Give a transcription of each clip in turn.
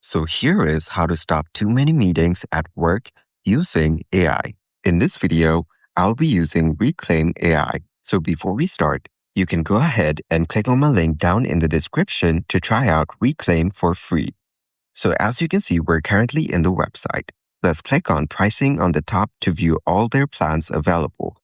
So here is how to stop too many meetings at work using AI. In this video, I'll be using Reclaim AI. So before we start, you can go ahead and click on my link down in the description to try out Reclaim for free. So as you can see, we're currently in the website. Let's click on Pricing on the top to view all their plans available.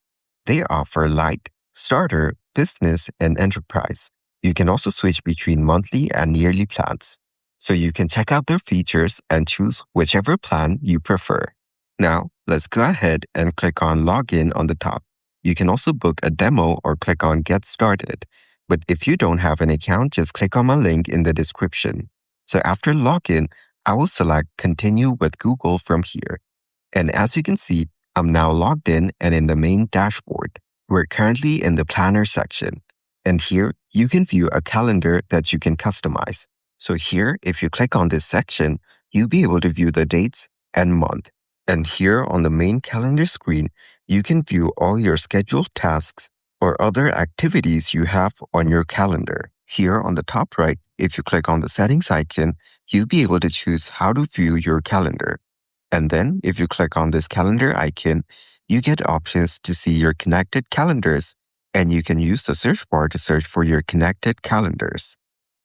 They offer Light, Starter, Business, and Enterprise. You can also switch between monthly and yearly plans. So you can check out their features and choose whichever plan you prefer. Now, let's go ahead and click on Login on the top. You can also book a demo or click on Get Started. But if you don't have an account, just click on my link in the description. So after login, I will select Continue with Google from here. And as you can see, I'm now logged in and in the main dashboard. We're currently in the Planner section. And here, you can view a calendar that you can customize. So here, if you click on this section, you'll be able to view the dates and month. And here on the main calendar screen, you can view all your scheduled tasks or other activities you have on your calendar. Here on the top right, if you click on the settings icon, you'll be able to choose how to view your calendar. And then if you click on this calendar icon, you get options to see your connected calendars, and you can use the search bar to search for your connected calendars.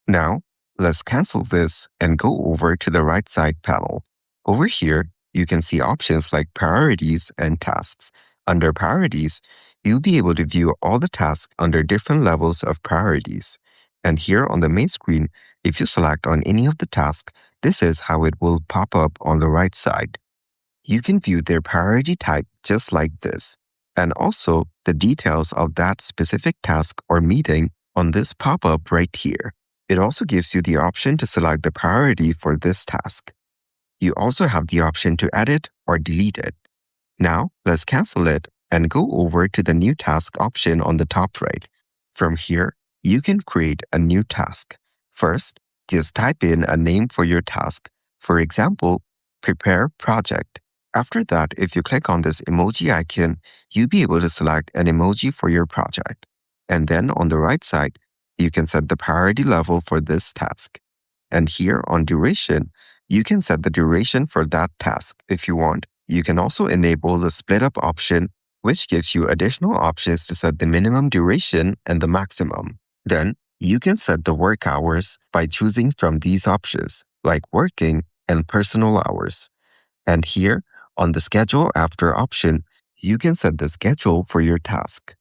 Now, let's cancel this and go over to the right side panel. Over here, you can see options like priorities and tasks. Under priorities, you'll be able to view all the tasks under different levels of priorities. And here on the main screen, if you select on any of the tasks, this is how it will pop up on the right side. You can view their priority type just like this, and also the details of that specific task or meeting on this pop-up right here. It also gives you the option to select the priority for this task. You also have the option to edit or delete it. Now, let's cancel it and go over to the new task option on the top right. From here, you can create a new task. First, just type in a name for your task. For example, prepare project. After that, if you click on this emoji icon, you'll be able to select an emoji for your project. And then on the right side, you can set the priority level for this task. And here on duration, you can set the duration for that task if you want. You can also enable the split up option, which gives you additional options to set the minimum duration and the maximum. Then, you can set the work hours by choosing from these options, like working and personal hours. And here, on the schedule after option, you can set the schedule for your task.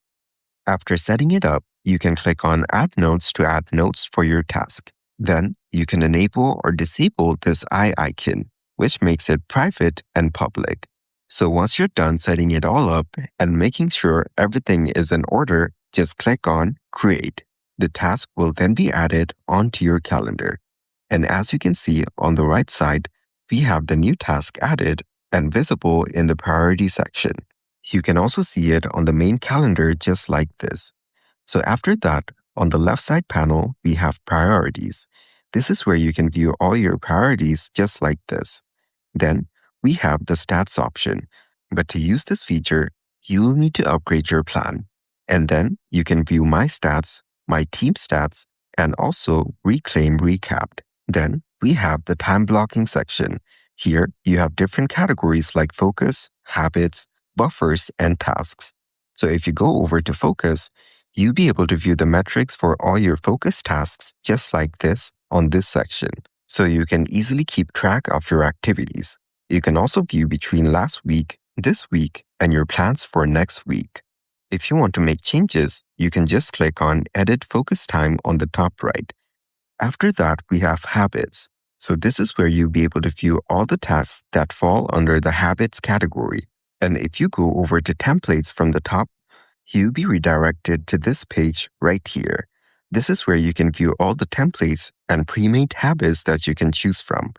After setting it up, you can click on Add Notes to add notes for your task. Then, you can enable or disable this eye icon, which makes it private and public. So once you're done setting it all up and making sure everything is in order, just click on Create. The task will then be added onto your calendar. And as you can see on the right side, we have the new task added and visible in the priority section. You can also see it on the main calendar just like this. So after that, on the left side panel, we have priorities. This is where you can view all your priorities just like this. Then, we have the stats option. But to use this feature, you'll need to upgrade your plan. And then, you can view My Stats, My Team Stats, and also Reclaim Recapped. Then, we have the time blocking section. Here, you have different categories like focus, habits, buffers, and tasks. So if you go over to focus, you'll be able to view the metrics for all your focus tasks just like this on this section. So you can easily keep track of your activities. You can also view between last week, this week, and your plans for next week. If you want to make changes, you can just click on Edit Focus Time on the top right. After that, we have Habits. So this is where you'll be able to view all the tasks that fall under the Habits category. And if you go over to Templates from the top, you'll be redirected to this page right here. This is where you can view all the templates and pre-made habits that you can choose from.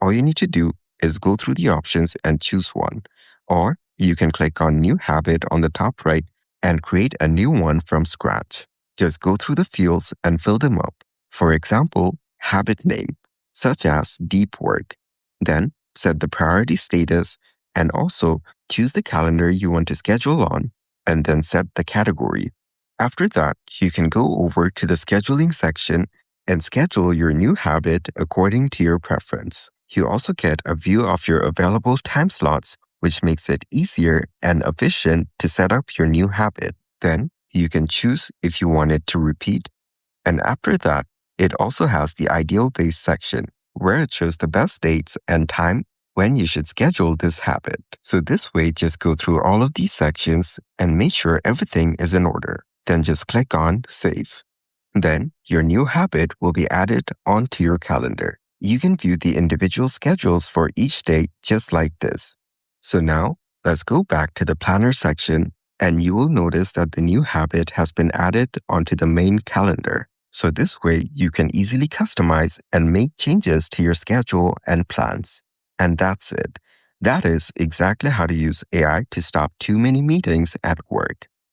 All you need to do is go through the options and choose one. Or you can click on New Habit on the top right and create a new one from scratch. Just go through the fields and fill them up. For example, habit name, such as deep work. Then set the priority status and also choose the calendar you want to schedule on, and then set the category. After that, you can go over to the scheduling section and schedule your new habit according to your preference. You also get a view of your available time slots, which makes it easier and efficient to set up your new habit. Then you can choose if you want it to repeat. And after that, it also has the ideal days section, where it shows the best dates and time when you should schedule this habit. So this way, just go through all of these sections and make sure everything is in order. Then just click on Save. Then your new habit will be added onto your calendar. You can view the individual schedules for each day just like this. So now, let's go back to the planner section, and you will notice that the new habit has been added onto the main calendar. So this way, you can easily customize and make changes to your schedule and plans. And that's it. That is exactly how to use AI to stop too many meetings at work.